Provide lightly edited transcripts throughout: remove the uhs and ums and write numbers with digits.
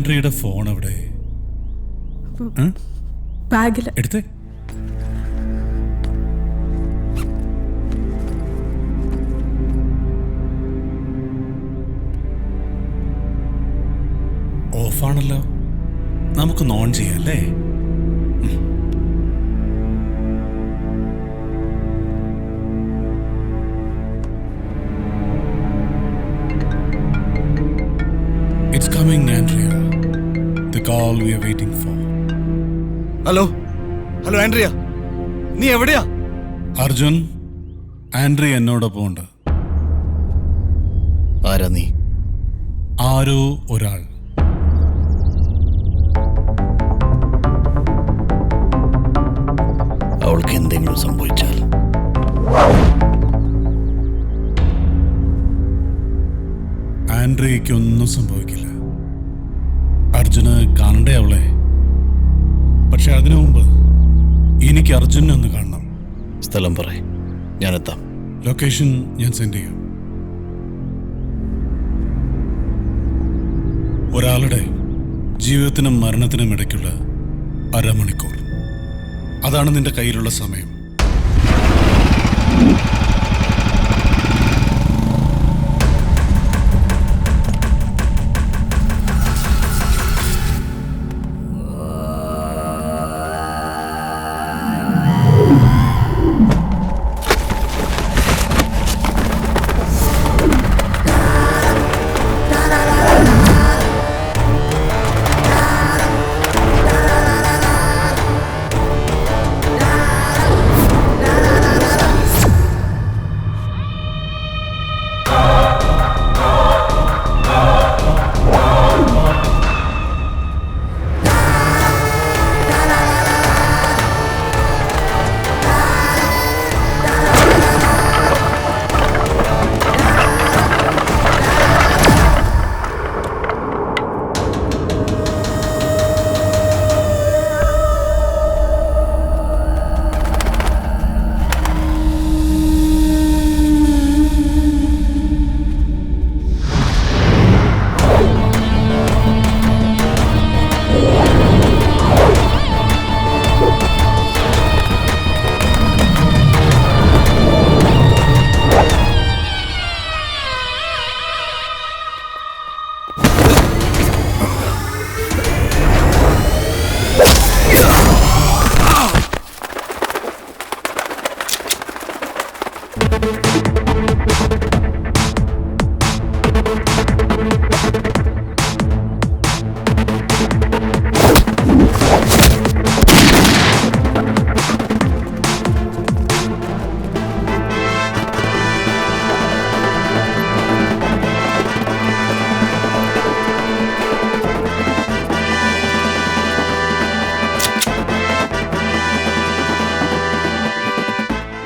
ആൻഡ്രിയുടെ phone എവിടെ? ബാഗിൽ. എടുത്തേ. ഓഫാണല്ലോ. നമുക്ക് ഓൺ ചെയ്യാം അല്ലേ? It's coming, Andrea. The call we are waiting for. Hello Andrea, നീ എവിടെയാ? അർജുൻ, ആൻഡ്രി എന്നോടൊപ്പം ഉണ്ട്. ആരാ നീ? ആരോ ഒരാൾ. അവൾക്ക് എന്തെങ്കിലും സംഭവിച്ചാൽ ആൻഡ്രിയയ്ക്ക് ഒന്നും സംഭവിക്കില്ല. അർജുന് കാണണ്ടേ അവളെ? പക്ഷെ അതിനു മുമ്പ് എനിക്ക് അർജുനെ ഒന്ന് കാണണം. സ്ഥലം പറയ്, ഞാനെത്താം. ലൊക്കേഷൻ ഞാൻ സെൻഡ് ചെയ്യാം. ഒരാളുടെ ജീവിതത്തിനും മരണത്തിനും ഇടയ്ക്കുള്ള അരമണിക്കൂർ, അതാണ് നിന്റെ കയ്യിലുള്ള സമയം.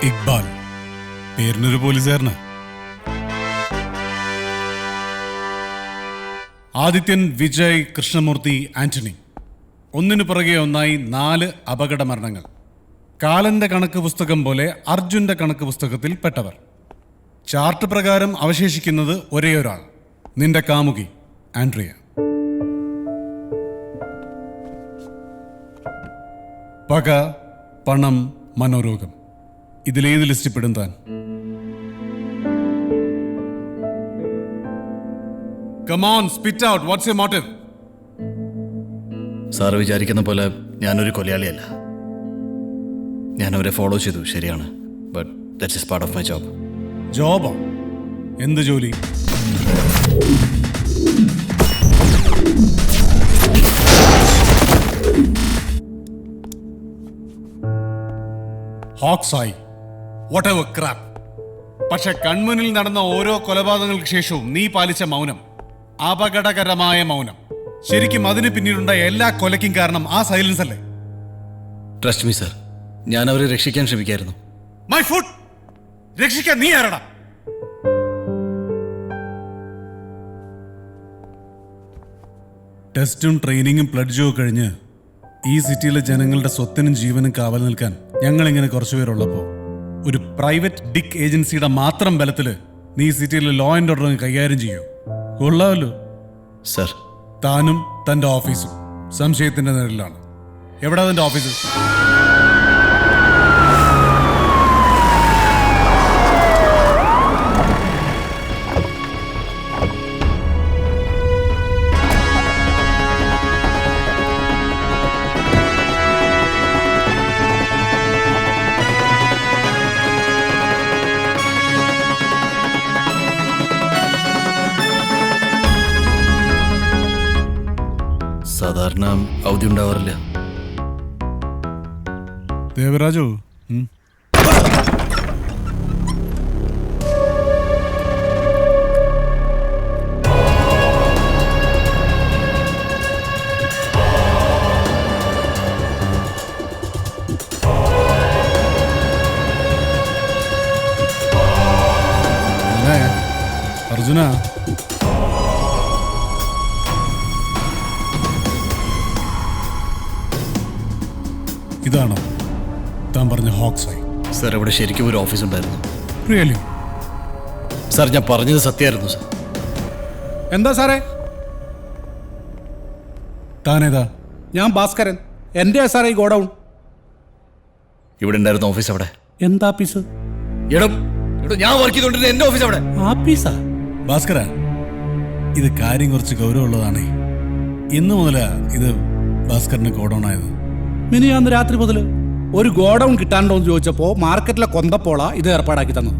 ഇക്ബാൽ, പേരിനൊരു പോലീസുകാരന്. ആദിത്യൻ, വിജയ്, കൃഷ്ണമൂർത്തി, ആന്റണി. ഒന്നിനു പുറകെ ഒന്നായി 4 അപകട മരണങ്ങൾ. കാലന്റെ കണക്ക് പുസ്തകം പോലെ അർജുന്റെ കണക്ക് പുസ്തകത്തിൽ പെട്ടവർ. ചാർട്ട് പ്രകാരം അവശേഷിക്കുന്നത് ഒരേ ഒരാൾ, നിന്റെ കാമുകി ആൻഡ്രിയ. പക, പണം, മനോരോഗം, ഇതിലേത് ലിസ്റ്റിൽ പെടും താൻ? Come on, spit out. What's your motive? Sir വിചാരിക്കുന്ന പോലെ ഞാനൊരു കൊലയാളിയല്ല. ഞാൻ അവരെ ഫോളോ ചെയ്തു, ശരിയാണ്. But that's is part of my job. ജോബോ? എന്ത് ജോലി? ഹോക്സായി, വാട്ട് എവർ ക്രാപ്പ്. പക്ഷെ കൺമുന്നിൽ നടന്ന ഓരോ കൊലപാതകങ്ങൾക്ക് ശേഷവും നീ പാലിച്ച മൗനം, അപകടകരമായ മൗനം. ശരിക്കും അതിന് പിന്നീടുണ്ടായ എല്ലാ കൊലയ്ക്കും കാരണം ആ സൈലൻസ് അല്ലേ? ട്രസ്റ്റ് മീ സർ, ഞാൻ അവരെ രക്ഷിക്കാൻ ശ്രമിക്കായിരുന്നു. മൈ ഫുഡ് രക്ഷിക്കാൻ നീ ആരടാ? ടെസ്റ്റും ട്രെയിനിങ്ങും പ്ലഡ്ജും ഒക്കെ കഴിഞ്ഞ് ഈ സിറ്റിയിലെ ജനങ്ങളുടെ സ്വത്തിനും ജീവനും കാവൽ നിൽക്കാൻ ഞങ്ങളിങ്ങനെ കുറച്ചുപേരുള്ളപ്പോൾ ഒരു പ്രൈവറ്റ് ഡിക് ഏജൻസിയുടെ മാത്രം ബലത്തിൽ നീ സിറ്റിയിലെ ലോ ആൻഡ് ഓർഡർ കൈകാര്യം ചെയ്യൂ. കൊള്ളാമല്ലോ. സർ, താനും തൻ്റെ ഓഫീസും സംശയത്തിൻ്റെ നിഴലിലാണ്. എവിടാ തൻ്റെ ഓഫീസ്? സാധാരണ അവധി ഉണ്ടാവാറില്ല. ദേവരാജു, അർജുന, ഇതാണോ താൻ പറഞ്ഞ ഹോക്സായി? സാർ ഇവിടെ ശരിക്കും ഒരു ഓഫീസ് ഉണ്ടായിരുന്നു. റിയലി? സാർ ഞാൻ പറഞ്ഞത് സത്യമായിരുന്നു സാർ. എന്താ സാറേ? താനേതാ? ഞാൻ ഭാസ്കരൻ. എൻ്റെ സാറേ ഈ ഗോഡൗൺ. ഇവിടെ ഉണ്ടായിരുന്ന ഓഫീസ് അവിടെ. എന്താ ആപ്പീസ്? എടോ ഞാൻ വർക്ക് ചെയ്തോണ്ടിരുന്ന എന്റെ ഓഫീസ് അവിടെ. ആപ്പീസാ? ഭാസ്കര, ഇത് കാര്യം കുറച്ച് ഗൗരവമുള്ളതാണേ. ഇന്ന് മുതലാ ഇത് ഭാസ്കറിന് ഗോഡൗൺ ആയത്. മിനിയാന്ന് രാത്രി മുതൽ ഒരു ഗോഡൗൺ കിട്ടാണ്ടോ എന്ന് ചോദിച്ചപ്പോൾ മാർക്കറ്റിലെ കൊന്തപ്പോളാ ഇത് ഏർപ്പാടാക്കി തന്നത്.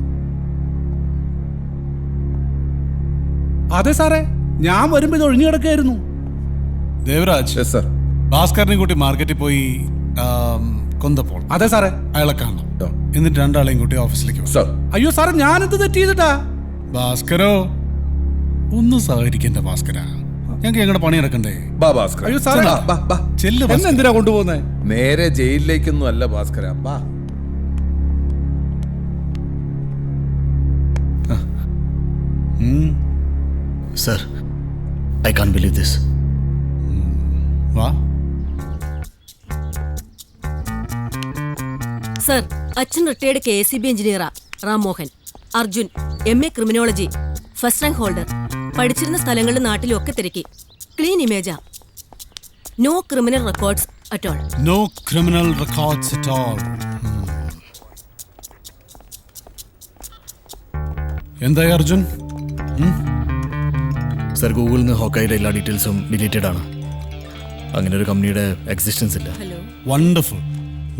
അതെ സാറേ, ഞാൻ വരുമ്പോൾ ഇത് ഒഴിഞ്ഞു കിടക്കുകയായിരുന്നു. ദേവരാജ്, സർ. ഭാസ്കറിനെ കൂട്ടി മാർക്കറ്റിൽ പോയി കൊന്തപ്പോൾ. അതെ സാറേ. അയാളെ കാണണം. എന്നിട്ട് രണ്ടാളെയും കൂട്ടി ഓഫീസിലേക്ക് വാ. അയ്യോ സാറേ, ഞാനെന്ത് തെറ്റ് ചെയ്തിട്ടാ? ഭാസ്കരോ, ഒന്നും സഹകരിക്കണ്ട ഭാസ്കര. ഞങ്ങൾക്ക് ഞങ്ങളുടെ പണി നടക്കണ്ടേ? അയ്യോ സാറേ, ചെല്ല് എന്നെ ഭാസ്കര. എന്തിനാ കൊണ്ടുപോകുന്നത്? നേരെ ജയിലിലേക്കൊന്നും അല്ല ഭാസ്കര. ബാ. Sir, I can believe this. വാ. സർ, അച്ഛൻ റിട്ടയർഡ് KSEB എഞ്ചിനീയറാ. Ram Mohan. Arjun MA criminology, first rank holder. പഠിച്ചിരുന്ന സ്ഥലങ്ങളിലും നാട്ടിലും ഒക്കെ തിരക്കി. ക്ലീൻ ഇമേജാ. No criminal records at all. No criminal records at all. എന്തായി അർജുൻ? സാർ, ഗൂഗിളിൽ നിന്ന് ഹോക്കായുടെ എല്ലാ ഡീറ്റെയിൽസും ഡിലീറ്റഡ് ആണ്. അങ്ങനെ ഒരു കമ്പനിയുടെ എക്സിസ്റ്റൻസ് ഇല്ല. ഹലോ. വണ്ടർഫുൾ,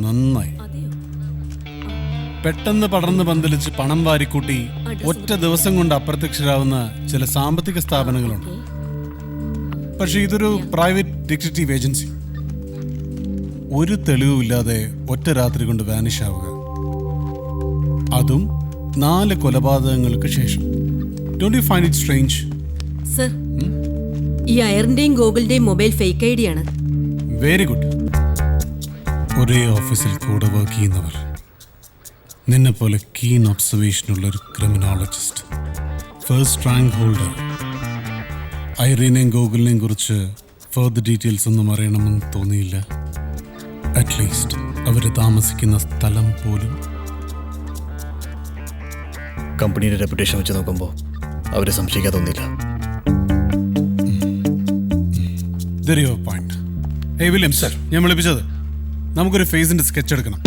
നന്നായി. അതെയോ? പെട്ടെന്ന് പടർന്ന് പന്തലിച്ച് പണം വാരിക്കൂട്ടി ഒറ്റ ദിവസം കൊണ്ട് അപ്രത്യക്ഷരാകുന്ന ചില സാമ്പത്തിക സ്ഥാപനങ്ങളുണ്ട്. പക്ഷെ ഇതൊരു പ്രൈവറ്റ് ഡിറ്റക്റ്റീവ് ഏജൻസി. ഒരു തെളിവുമില്ലാതെ ഒറ്റ രാത്രി കൊണ്ട് വാനിഷ് ആവുക, അതും 4 കൊലപാതകങ്ങൾക്ക് ശേഷം. Don't you find it strange? Sir, ഈ അയറിന്റെയും ഗൂഗിളിന്റെയും മൊബൈൽ ഫേക്ക് ID ആണ്. Very good. ഒരേ ഓഫീസിൽ കൂടെ വർക്ക് ചെയ്യുന്നവർ, നിന്നെ പോലെ കീൻ ഒബ്സർവേഷനുള്ള ഒരു ക്രിമിനോളജിസ്റ്റ്, ഫസ്റ്റ് റാങ്ക് ഹോൾഡർ. ഐറീനെയും ഗൂഗിളിനെയും കുറിച്ച് ഫർദർ ഡീറ്റെയിൽസ് ഒന്നും അറിയണമെന്ന് തോന്നിയില്ല. അറ്റ്ലീസ്റ്റ് അവർ താമസിക്കുന്ന സ്ഥലം പോലും. കമ്പനിയുടെ റെപ്യൂട്ടേഷൻ വെച്ച് നോക്കുമ്പോൾ അവരെ സംശയിക്കാൻ തോന്നിയില്ല. പോയിന്റ്. ഏയ് വില്യം സർ, ഞാൻ വിളിപ്പിച്ചത് നമുക്കൊരു ഫേസിന്റെ സ്കെച്ച് എടുക്കണം.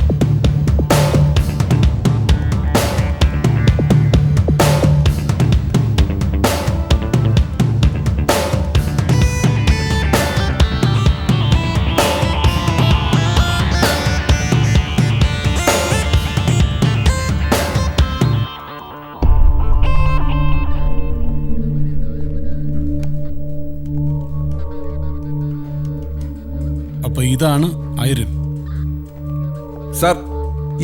അപ്പൊ ഇതാണ് ഐറിൻ. സാർ,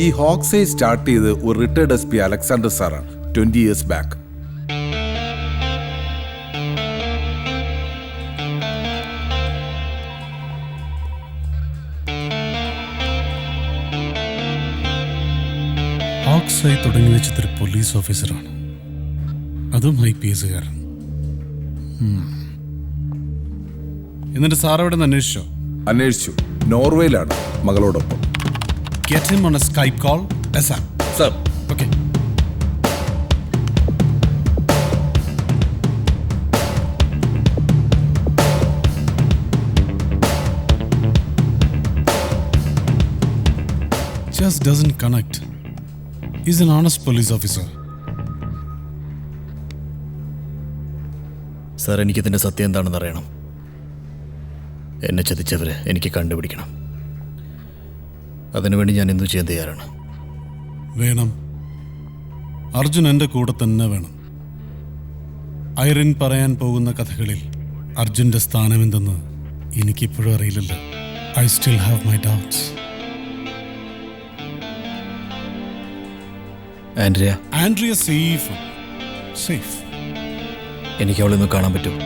ഈ ഹോക്സൈ സ്റ്റാർട്ട് ചെയ്ത് ഒരു റിട്ടയർഡ് SP അലക്സാണ്ടർ സാറാണ് 20 years ബാക്ക്. ഹോക്സായി തുടങ്ങി വെച്ചതൊരു പോലീസ് ഓഫീസറാണ്, അതും IPS-കാരൻ. എന്നിട്ട് സാർ അവിടെ നിന്ന് അന്വേഷിച്ചോ? അന്വേഷിച്ചു. നോർവേയിലാണ് മകളോടൊപ്പം. Get him on a Skype call ASAP. Sir. Okay. just doesn't connect. He's an honest police officer. Sir, എനിക്കിതിൻ്റെ സത്യം എന്താണെന്ന് അറിയണം. എന്നെ ചതിച്ചവരെ എനിക്ക് കണ്ടുപിടിക്കണം. അതിനുവേണ്ടി ഞാൻ എന്തു ചെയ്യാൻ തയ്യാറാണ്. വേണം. അർജുൻ എൻ്റെ കൂടെ തന്നെ വേണം. ഐറിൻ പറയാൻ പോകുന്ന കഥകളിൽ അർജുൻ്റെ സ്ഥാനമെന്തെന്ന് എനിക്കിപ്പോഴും അറിയില്ലല്ലോ. I still have my doubts. Andrea safe. എനിക്ക് അവളെ ഒന്ന് കാണാൻ പറ്റുമോ?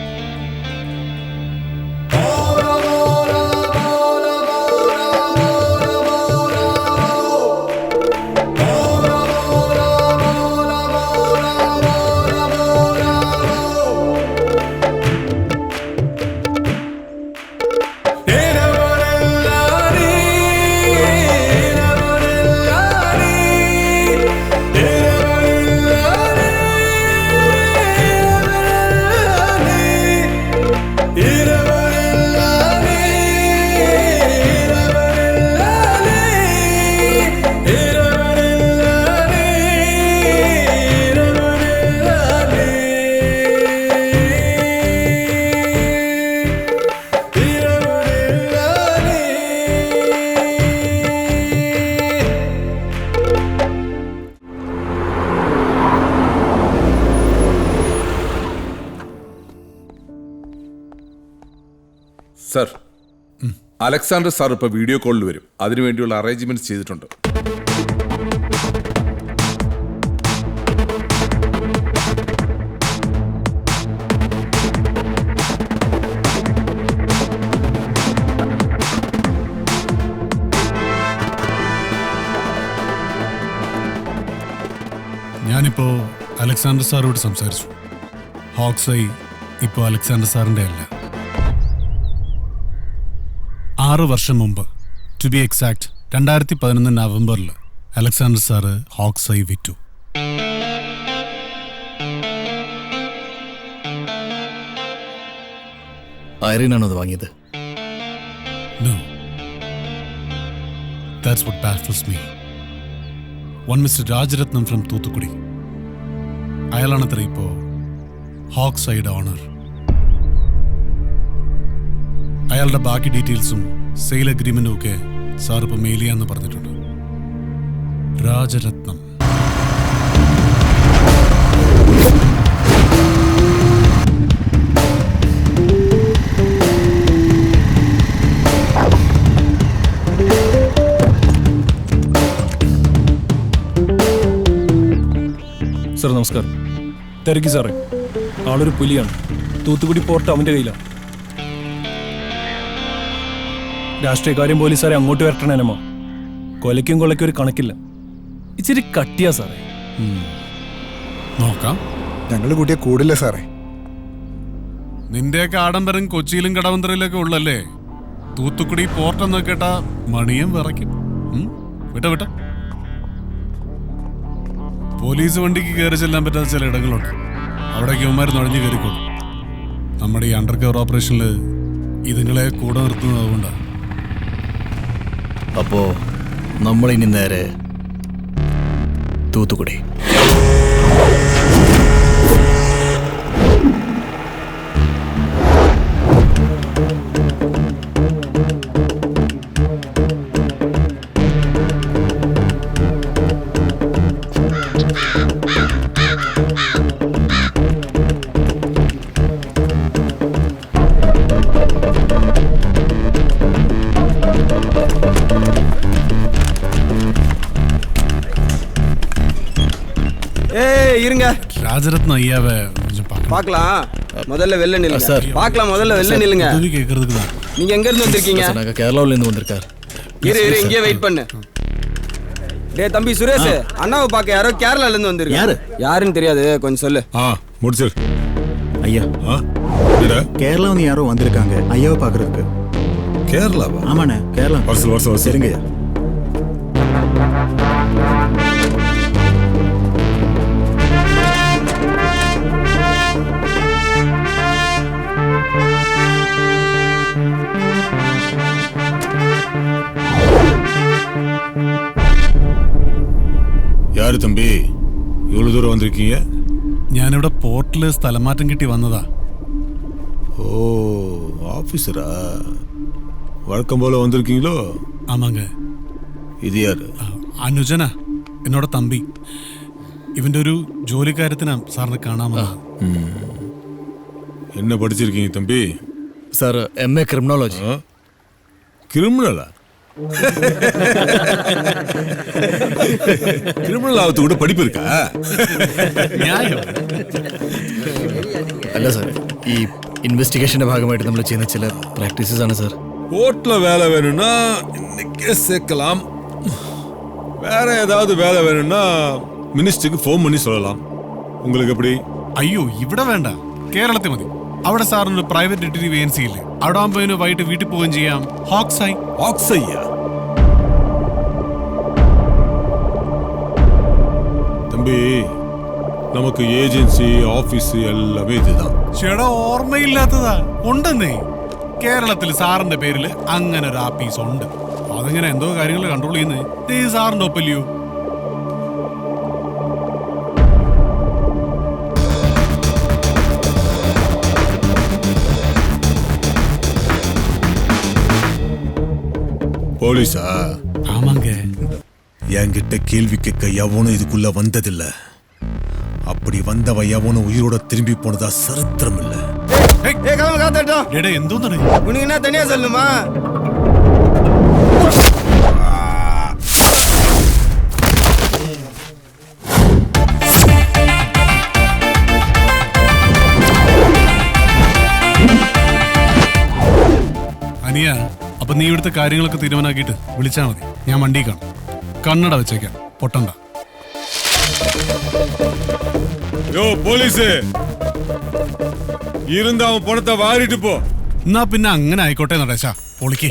സർ, അലക്സാണ്ടർ സാർ ഇപ്പൊ വീഡിയോ കോളിൽ വരും. അതിനുവേണ്ടിയുള്ള അറേഞ്ച്മെന്റ്സ് ചെയ്തിട്ടുണ്ട്. ഞാനിപ്പോ അലക്സാണ്ടർ സാറോട് സംസാരിച്ചു. ഹോക്സൈ ഇപ്പോൾ അലക്സാണ്ടർ സാറിൻ്റെ അല്ല. 6 വർഷം മുമ്പ്, ടു ബി എക്സാക്ട് 2011 നവംബറിൽ അലക്സാണ്ടർ സാറ് ഹോക്സൈ വിറ്റു. ഐറിനാണോ അത് വാങ്ങിയത്? No. That's what baffles me. One Mr. Rajaratnam from Thoothukudi. അയാളാണത്ര ഇപ്പോൾ ഹോക്സൈഡ് ഓണർ. അയാളുടെ ബാക്കി ഡീറ്റെയിൽസും സെയിൽ അഗ്രിമെന്റും ഒക്കെ സാർ ഇപ്പോൾ മെയിൽ ചെയ്യാന്ന് പറഞ്ഞിട്ടുണ്ട്. രാജരത്നം. സാർ നമസ്കാരം. തിരക്കി സാറേ, ആളൊരു പുലിയാണ്. തൂത്തുക്കുടി പോർട്ട് അവൻ്റെ കയ്യിലാണ്. രാഷ്ട്രീയക്കാരും പോലീസുകാരെ അങ്ങോട്ട് വരട്ടണേനമ്മ. കൊലയ്ക്കും കൊലയ്ക്കും ഒരു കണക്കില്ല. ഇച്ചിരി കട്ടിയാ സാറേ. നോക്കാം. ഞങ്ങൾ കൂട്ടിയ കൂടില്ല സാറേ. നിന്റെയൊക്കെ ആഡംബരം കൊച്ചിയിലും കടവന്ത്രയിലൊക്കെ ഉള്ളല്ലേ. തൂത്തുക്കുടി പോർട്ട് എന്ന് കേട്ടാ മണിയും വിറയ്ക്കും. വിട്ട പോലീസ് വണ്ടിക്ക് കയറി ചെല്ലാൻ പറ്റാത്ത ചില ഇടങ്ങളുണ്ട്. അവിടേക്ക് ഇവന്മാർ നുഴഞ്ഞു കയറിക്കോളും. നമ്മുടെ ഈ അണ്ടർ കവർ ഓപ്പറേഷനിൽ ഇതുങ്ങളെ കൂടെ നിർത്തുന്നത് അതുകൊണ്ടാണ്. അപ്പോ നമ്മളിനി നേരെ തൂത്തുക്കുടി. இருங்க ராஜரத்ன ஐயாவை பார்க்கலாம். முதல்ல வெளில நில்லுங்க சார். பார்க்கலாம். முதல்ல வெளில நில்லுங்க. உதவி கேட்கறதுக்கு தான். நீங்க எங்க இருந்து வந்திருக்கீங்க? நாங்கள் கேரளாவிலேருந்து வந்திருக்கார். இரு இங்கே வெயிட் பண்ணு. டேய் தம்பி சுரேஷ், அண்ணாவை பார்க்க யாரோ கேரளால இருந்து வந்திருக்காங்க. யாருன்னு தெரியாது, கொஞ்சம் சொல்லு. முடிச்சு ஐயா, கேரளா வந்து யாரோ வந்திருக்காங்க ஐயாவை பார்க்கறதுக்கு. கேரளாவா? ஆமாண்ணே, கேரளா. வருஷம் சரிங்க ஐயா. யாரு தம்பி இவ்வளவு தூரம் வந்திருக்கீங்க? ഞാനിവിടെ പോർട്ടില് സ്ഥലം മാറ്റം കിട്ടി വന്നതാ. ஓ ஆபீசரா? வழக்கம் போல வந்திருக்கீங்களோ? ആമാങ്ക. இது யாரு? അനുജനാ, എന്നോട് തമ്പി. ഇവന്റെ ഒരു ജോലിക്കാര്യത്തിനാ സാറിനെ കാണാമെന്ന്. என்ன படிச்சிருக்கீங்க தம்பி? Sir MA criminology. கிரிமினலா? கிரிமினல் ஆவத்து கூட படிப்பு இருக்கா? ന്യായം. അല്ല സാർ, ഈ ഇൻവെസ്റ്റിഗേഷന്റെ ഭാഗമായിട്ട് നമ്മൾ ചെയ്യുന്ന ചില പ്രാക്ടീസസ് ആണ് സാർ. கோர்ட்ல வேலை வேணும்னா இன்னைக்கே சேர்க்கலாம். வேற ஏதாவது வேலை வேணும்னா மினிஸ்டருக்கு ஃபோன் பண்ணி சொல்லலாம். உங்களுக்கு எப்படி? അയ്യോ, ഇവിടെ വേണ്ട, കേരളത്തിൽ മതി. അവിടെ സാറിന് ഒരു പ്രൈവറ്റ് ഡിറ്റക്റ്റീവ് ഏജൻസി ഇല്ലേ? അവിടെ ആകുമ്പോൾ വൈകിട്ട് വീട്ടിൽ പോവുകയും ചെയ്യാം. ഹോക്സായി. ஆக்ஸையா? தம்பி, நமக்கு ஏஜென்சி ஆபீஸ் எல்லாமே இதுதான். ചേട്ടാ, ഓർമ്മയില്ലാത്തതാ. ഉണ്ടെന്നേ, കേരളത്തിൽ സാറിന്റെ പേരിൽ അങ്ങനെ ഒരു ആപ്പീസ് ഉണ്ട്. അതങ്ങനെ എന്തോ കാര്യങ്ങൾ കൺട്രോൾ ചെയ്യുന്നത് ഈ സാറിന്റെ ഒപ്പല്ലയോ? போலீஸா? ஆமாங்க. என்கிட்ட கேள்வி கேட்க எவனும் இதுக்குள்ள வந்ததில்ல. அப்படி வந்தவன் எவனும் உயிரோட திரும்பி போனதா சரித்திரம் இல்ல. എടാ, എന്തോന്നാണ്? உனக்கு என்ன தனியா சொல்லணுமா? അനിയ, അപ്പൊ നീ ഇവിടുത്തെ കാര്യങ്ങളൊക്കെ തീരുമാനാക്കിയിട്ട് വിളിച്ചാ മതി. ഞാൻ വണ്ടി കാണും. കണ്ണട വെച്ചേക്കാം, പൊട്ടണ്ട. யோ போலீஸ், இருந்த அவன் பணத்தை வாரிட்டு போ. എന്നാ പിന്നെ അങ്ങനെ ആയിക്കോട്ടെ നടേശ. പൊളിക്ക്.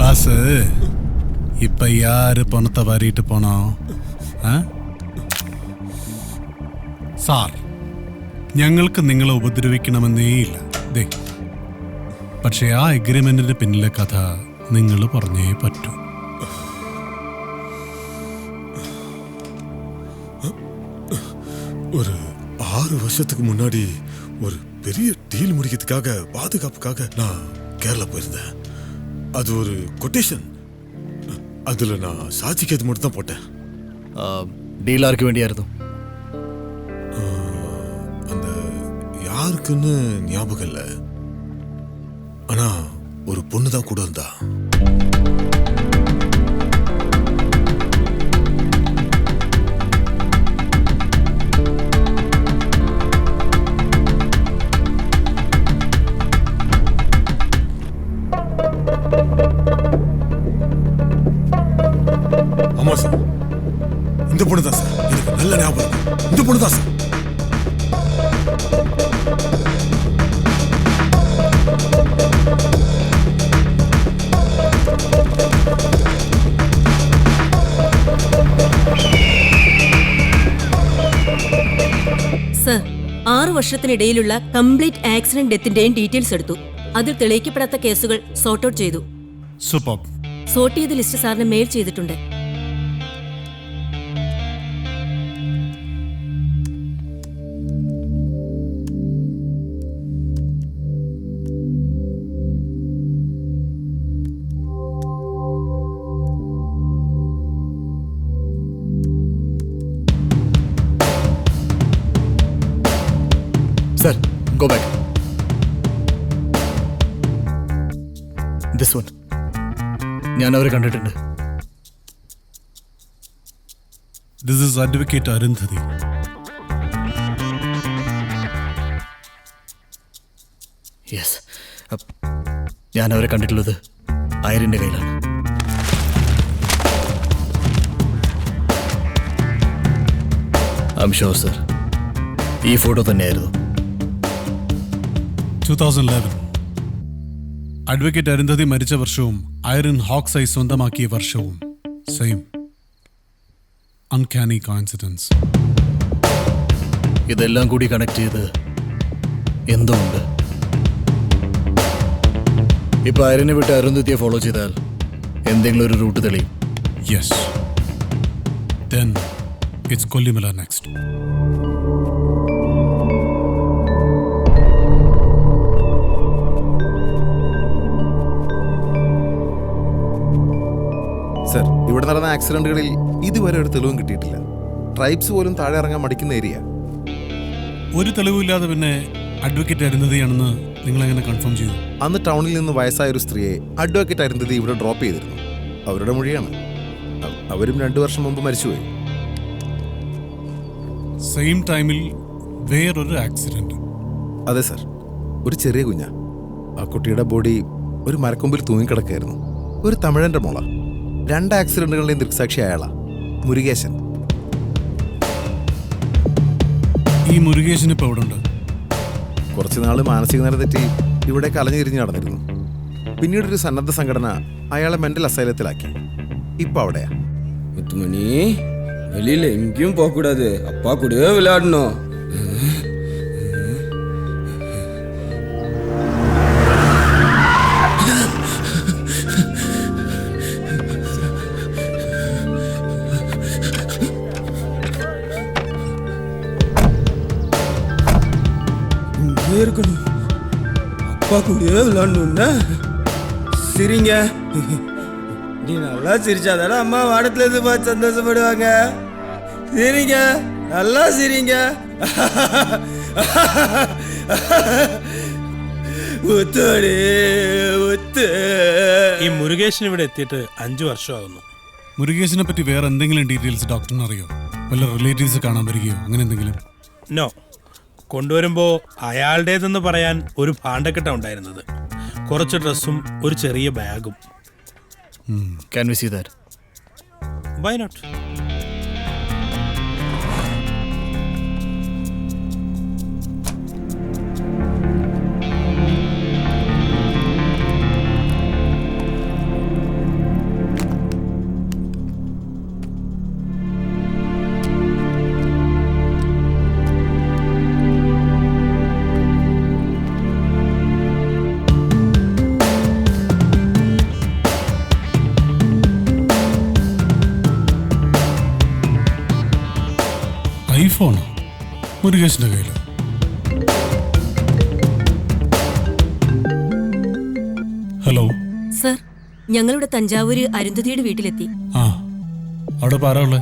பாஸ், இப்ப யாரு பணத்தை வாரிட்டு போனோம்? സാർ, ഞങ്ങൾക്ക് നിങ്ങളെ ഉപദ്രവിക്കണമെന്നേയില്ല. ദേ, പക്ഷേ ആ എഗ്രിമെന്റിന്റെ പിന്നിലെ കഥ നിങ്ങൾ പറഞ്ഞേ പറ്റൂ. ஒரு 6 வருஷத்துக்கு முன்னாடி ஒரு பெரிய டீல் முடிக்கிறதுக்காக பாதுகாப்புக்காக நான் கேரளா போயிருந்தேன். அது ஒரு கொட்டேஷன். அதுல நான் சாட்சிக்கு அது மட்டும் தான் போட்டேன். ഡീൽ ആർക്ക് വേണ്ടിയായിരുന്നു? அந்த யாருக்குன்னு ஞாபகம் இல்லை. ஆனா ஒரு பொண்ணு தான் கூட இருந்தா. ஆமா சார், இந்த பொண்ணு தான் சார். எனக்கு நல்ல ஞாபகம். இந்த பொண்ணு தான் சார். സർ 6 വർഷത്തിനിടയിലുള്ള കംപ്ലീറ്റ് ആക്സിഡന്റ് ഡെത്തിന്റെയും ഡീറ്റെയിൽസ് എടുത്തു. അതിൽ തെളിയിക്കപ്പെടാത്ത കേസുകൾ സോർട്ട് ഔട്ട് ചെയ്തു. സൂപ്പർ. സോർട്ട് ചെയ്ത ലിസ്റ്റ് സാറിന് മെയിൽ ചെയ്തിട്ടുണ്ട്. Sir, go back. This one. ഞാൻ അവരെ കണ്ടിട്ടുണ്ട്. This is advocate Arundhati. Yes, ഞാൻ അവരെ കണ്ടിട്ടുള്ളത് അയറിന്റെ കയ്യിലാണ്. ഐ ആം ഷുവർ സർ, ഈ ഫോട്ടോ തന്നെയായിരുന്നു. 2011 അഡ്വക്കേറ്റ് അരുന്ധതി മരിച്ച വർഷവും ഐറിൻ ഹോക്സൈ സ്വന്തമാക്കിയ വർഷവും സെയിം. Uncanny coincidence. ഇതെല്ലാം കൂടി കണക്ട് ചെയ്ത് എന്തോ ഉണ്ട്. ഇപ്പൊ ഐറിനെ വിട്ട് അരുന്ധതിയെ ഫോളോ ചെയ്താൽ എന്തെങ്കിലും ഒരു റൂട്ട് തെളിയും. Yes. Then it's Kollimala next. Sir, ഇവിടെ നടന്ന ആക്സിഡന്റുകളിൽ ഇതുവരെ ഒരു തെളിവും കിട്ടിയിട്ടില്ല. ട്രൈബ്സ് പോലും താഴെ ഇറങ്ങാൻ മടിക്കുന്ന ഏരിയ. ഒരു തെളിവില്ലാതെ പിന്നെ അഡ്വക്കേറ്റ് അരുന്ധതിയാണെന്ന് നിങ്ങൾ എങ്ങനെ കൺഫേം ചെയ്തു? അന്ന് ടൗണിൽ നിന്ന് വയസ്സായ ഒരു സ്ത്രീയെ അഡ്വക്കേറ്റ് അരുന്ധതി ഇവിടെ ഡ്രോപ്പ് ചെയ്തിരുന്നു. അവരുടെ മൊഴിയാണ്. അവരും 2 വർഷം മുമ്പ് മരിച്ചുപോയി. സെയിം ടൈമിൽ വേറൊരു ആക്സിഡന്റ്. അതെ സർ, ഒരു ചെറിയ കുഞ്ഞ. ആ കുട്ടിയുടെ ബോഡി ഒരു മരക്കൊമ്പിൽ തൂങ്ങിക്കിടക്കായിരുന്നു. ഒരു തമിഴന്റെ മോള. 2 ആക്സിഡന്റുകളുടെയും ദൃക്സാക്ഷി അയാളാ, മുരുകേശൻ. ഈ മുരുകേശൻ ഇപ്പൊ എവിടെ ഉണ്ട്? കുറച്ചു നാള് മാനസിക നില തെറ്റി ഇവിടെ കലഞ്ഞിരിഞ്ഞ് നടന്നിരുന്നു. പിന്നീട് ഒരു സന്നദ്ധ സംഘടന അയാളെ മെന്റൽ അസൈലത്തിലാക്കി. ഇപ്പൊ അവിടെയാ. முத்துமணி, வெளியில எங்கேயும் போக கூடாது. அப்பா கூடவே விளையாடணும். இங்கே இருக்கணும். அப்பா கூடவே விளையாடணும்னா சரிங்க. நீ நல்லா சிரிச்சாதானே அம்மா வானத்துல இருந்து பார்த்து சந்தோஷப்படுவாங்க. சிரிங்க, நல்லா சிரிங்க. മുത്തോടെ മുത്ത്. ഈ മുരുകേശൻ ഇവിടെ എത്തിയിട്ട് 5 വർഷമാകുന്നു. മുരുകേശനെ പറ്റി വേറെ എന്തെങ്കിലും ഡീറ്റെയിൽസ് ഡോക്ടറിന് അറിയോ? വല്ല റിലേറ്റീവ്സ് കാണാൻ വരികയോ അങ്ങനെ എന്തെങ്കിലും? നോ. കൊണ്ടുവരുമ്പോൾ അയാളുടേതെന്ന് പറയാൻ ഒരു ഭാണ്ഡക്കെട്ട ഉണ്ടായിരുന്നത്. കുറച്ച് ഡ്രസ്സും ഒരു ചെറിയ ബാഗും. Can we see that? Why not? ഐഫോണോ മുരുകേശന്റെ കയ്യിലോ? ഹലോ. സർ, ഞങ്ങളുടെ തഞ്ചാവൂര് അരുന്ധതിയുടെ വീട്ടിലെത്തി. ആ, അവിടെ പാരാളെ.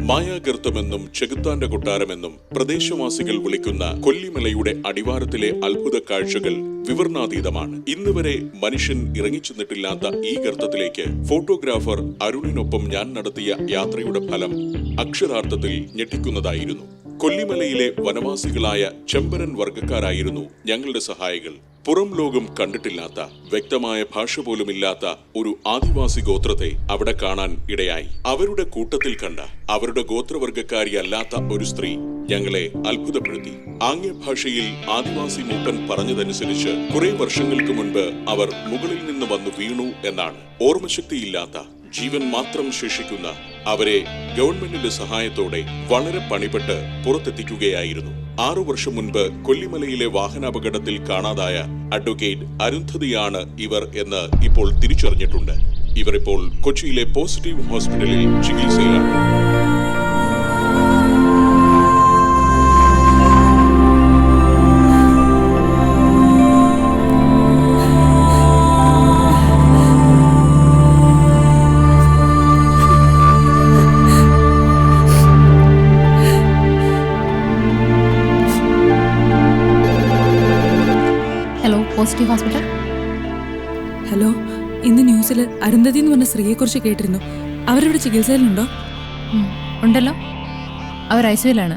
മായാഗർത്തമെന്നും ചെകുത്താന്റെ കൊട്ടാരമെന്നും പ്രദേശവാസികൾ വിളിക്കുന്ന കൊല്ലിമലയുടെ അടിവാരത്തിലെ അത്ഭുത കാഴ്ചകൾ വിവരണാതീതമാണ്. ഇന്ന് വരെ മനുഷ്യൻ ഇറങ്ങിച്ചെന്നിട്ടില്ലാത്ത ഈ ഗർത്തത്തിലേക്ക് ഫോട്ടോഗ്രാഫർ അരുണിനൊപ്പം ഞാൻ നടത്തിയ യാത്രയുടെ ഫലം അക്ഷരാർത്ഥത്തിൽ ഞെട്ടിക്കുന്നതായിരുന്നു. കൊല്ലിമലയിലെ വനവാസികളായ ചെമ്പരൻ വർഗക്കാരായിരുന്നു ഞങ്ങളുടെ സഹായികൾ. പുറം ലോകം കണ്ടിട്ടില്ലാത്ത, വ്യക്തമായ ഭാഷ പോലുമില്ലാത്ത ഒരു ആദിവാസി ഗോത്രത്തെ അവിടെ കാണാൻ ഇടയായി. അവരുടെ കൂട്ടത്തിൽ കണ്ട അവരുടെ ഗോത്രവർഗക്കാരിയല്ലാത്ത ഒരു സ്ത്രീ ഞങ്ങളെ അത്ഭുതപ്പെടുത്തി. ആംഗ്യ ഭാഷയിൽ ആദിവാസി മൂപ്പൻ പറഞ്ഞതനുസരിച്ച് കുറെ വർഷങ്ങൾക്ക് മുൻപ് അവർ മുകളിൽ നിന്ന് വന്നു വീണു എന്നാണ്. ഓർമ്മശക്തിയില്ലാത്ത, ജീവൻ മാത്രം ശേഷിക്കുന്ന അവരെ ഗവൺമെന്റിന്റെ സഹായത്തോടെ വളരെ പണിപ്പെട്ട് പുറത്തെത്തിക്കുകയായിരുന്നു. 6 വർഷം മുൻപ് കൊല്ലിമലയിലെ വാഹനാപകടത്തിൽ കാണാതായ അഡ്വക്കേറ്റ് അരുന്ധതിയാണ് ഇവർ എന്ന് ഇപ്പോൾ തിരിച്ചറിഞ്ഞിട്ടുണ്ട്. ഇവർ ഇപ്പോൾ കൊച്ചിയിലെ പോസിറ്റീവ് ഹോസ്പിറ്റലിൽ ചികിത്സയിലാണ്. Positive hospital. ഹലോ, ഇന്ന് ന്യൂസിൽ അരുന്ധതി എന്ന് പറഞ്ഞ സ്ത്രീയെക്കുറിച്ച് കേട്ടിരുന്നു. അവരിവിടെ ചികിത്സയിലുണ്ടോ? ഉണ്ടല്ലോ, അവർ ഐസിയുലാണ്.